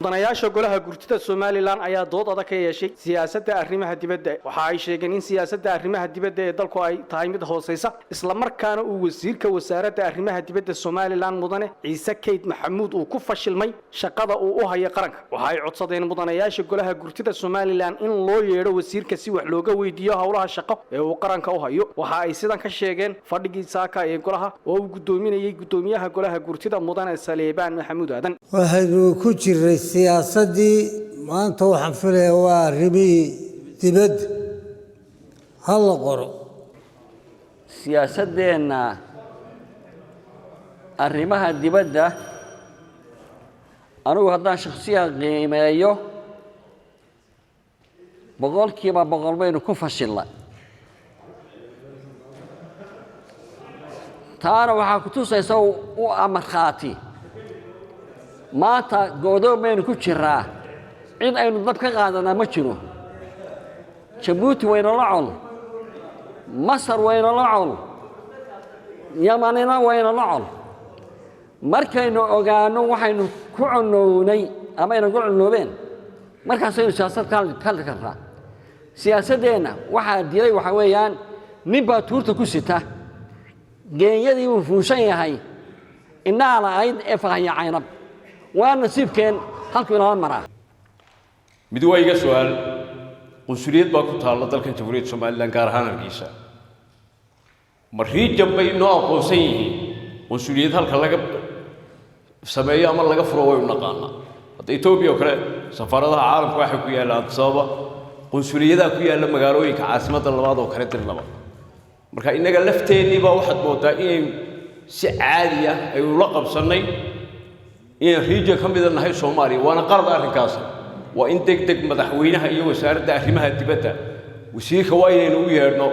mudanayaasha golaha gurtida Soomaaliland ayaa dood adag ka yeeshay siyaasadda arrimaha dibadda waxa ay sheegeen in siyaasadda arrimaha dibadda ee dalku ay tahay mid hooseysa isla markaana uu wasiirka wasaaradda arrimaha dibadda Soomaaliland mudane Ciise Keyd Maxamuud uu ku fashilmay shaqada uu u hayo qaranka waxa ay codsadeen mudanayaasha golaha gurtida Soomaaliland in loo yeero wasiirka si wax looga weydiiyo hawlaha shaqo ee uu qaranka u hayo waxa ay sidan ka sheegeen fadhigii saaka ee golaha oo uu gudoominayay gudoomiyaha golaha gurtida mudane Saleebaan Maxamuud Aadan waxaynu ku jiray siyaasadii maanta waxaan filayaa waa arrimihii dibadda hal la qoro siyaasadeenna arrimaha dibadda anigu haddaan shakhsiyan qiimeeyo boqolkiiba boqol baynu ku fashilnay taana waxaa ku tusaysa u amarkhaati maanta go'doon baynu ku jiraa cid aynu dab ka qaadanaa ma jiro Jabuuti wayna la col Masar wayna la col Yamanina wayna la col markaynu ogaano waxaynu ku cunownay ama aynu ku cunoobeen markaasaynu siyaasad ka karraa siyaasadeenna waxaa diray waxa weeyaan nin baa tuurta ku sita geenyadii uu fuushan yahay inaa la ayd ee fahaya caynab وانا سيبكين halku ila maraa mid way iga su'aal qunsuliyad baa ku taala dalka Jamhuuriyadda Soomaaliland gaar ahaan Hargeysa markii jambay noo aqoonsan yihiin qunsuliyad halka laga sameeyo ama laga furo way u naqaana hadda Itoobiya oo kale safaaradaha caalamka waxa ku yaala sababa qunsuliyada ku yaala magaalooyinka caasimadda labaad oo kale dirnaba marka inaga lafteennii baa waxaad moodaa in si caadi ah ay ula qabsanay in region ka mid ah Soomaaliya waana qarad arrinkaas waa in degdeg madaxweynaha iyo wasaaradda arrimaha dibadda wasiirka waa inaynu u yeerno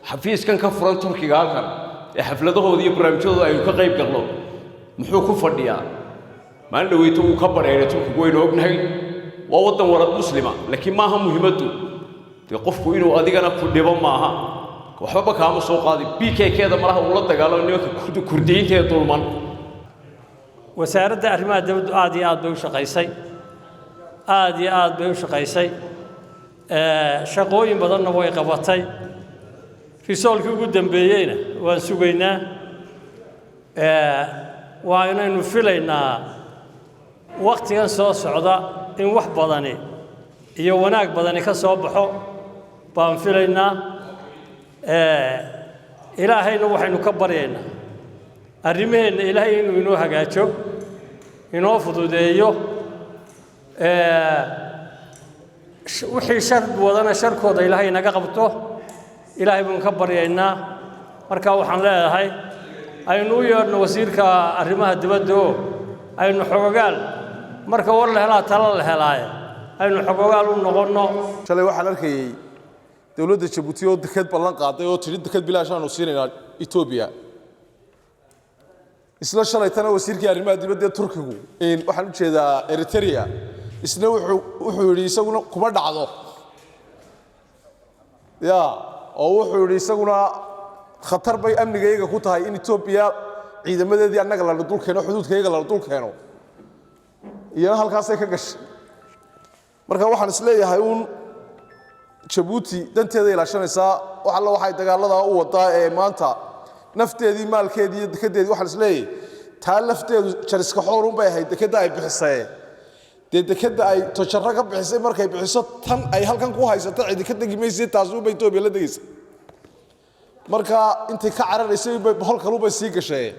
xafiiskan ka furan Turkiga halkan ee xafladahooda iyo barnaamijyadooda ay ka qayb galno muxuu ku fadhiyaa maan dhaweyto uu ka bareeray Turkiga waynu ognahay waa wadan warad muslima laakiin maaha muhiimadu qofku inuu adigana ku dhibo maaha waxba kaama soo qaadi PKK-da malaha uu la dagaalamo nimanka Kurdiyiinta ee dulman wasaaradda arrimaha dibadda aad iyo aad bay u shaqaysay shaqooyin badanna way qabatay risoolkii ugu dambeeyeyna waan sugaynaa waa inaynu filaynaa waqtigan soo socda in wax badani iyo wanaag badani ka soo baxo baan filaynaa ilaahayna waxaynu ka baryaynaa arrimaheena ilaahay inuu inoo hagaajo inoo fududeeyo wixii shar wadana sharkooda ilaahay naga qabto ilaahay baan ka baryaynaa marka waxaan leeyahay aynu u yeerno wasiirka arrimaha dibadda oo aynu xogogaal marka war la helaa talo la helaayo aynu xogogaal u noqono shalay waxaan arkayay dawladda Jabuuti oo dekad ballan qaaday oo tiri dekad bilaash aanu siinayna Itoobiya isla shalaytana wasiirkii arrimaha dibadda Turkigu waxaan u jeedaa Eritrea isna wuxuu yiri isaguna kuma dhacdo oo wuxuu yiri isaguna khatar bay amnigayga ku tahay in Itoobiya ciidamadeedii annaga la dulkeeno xuduudkayga la dulkeeno iyo halkaas ay ka gashay marka waxaan isleeyahay Jabuuti danteeda ilaashanaysa wax alla waxay dagaalada u wadaa ee maanta nafteedii maalkeedii iyo dekedeedii waxaan isleeyahay taa lafteedu jariska xoorun bay ahayd dekeda ay bixisay dekeda ay tojarra ka bixisay markay bixiso tan ay halkan ku haysato cid ka dagimaysay taas uu bay Itoobiya la dageysay marka intii ka cararaysay halkan uu bay sii gashay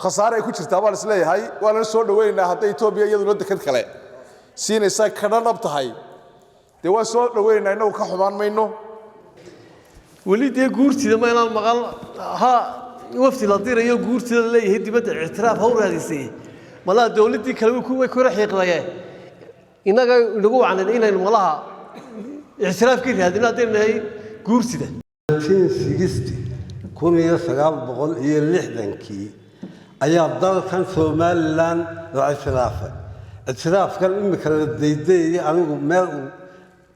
khasaare ay ku jirtaa baan isleeyahay waan soo dhaweynaa hadday Itoobiya iyadu la deked kale siinaysa kana dhab tahay waa soo dhaweynaa inuu ka xumaan mayno وليد يقولتي ما ينال مقال ها وفد لطير يقولتي اللي هي دبت اعتراف هو هذه السنة ملا دولتي كلام يكون رح يقضيه إنك نقول عن إن الملاها اعتراف كذي هذه لطير هي قولتي ده. سيجستي كون يسقى بقول هي اللحدنكي أيام ضل كان Soomaaliland اعتراف كان إنك الديدي أنا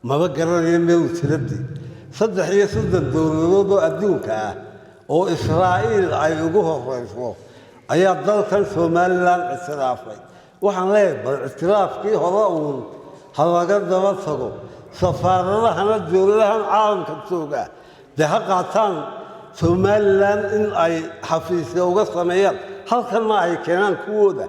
ما بقرر يميل تردي صدق هي صدق الدولة أدونك أو إسرائيل أي وجوه الرئيس أيام ضل كان Soomaaliland اعترافي waxaan leeyahay bal ictiraafkii hore uun ha laga daba tago safaaradahana dowladahan caalamka jooga dee ha qaataan somalilan in ay xafiisya uga sameeyaan halkanna ay keenaan kuwooda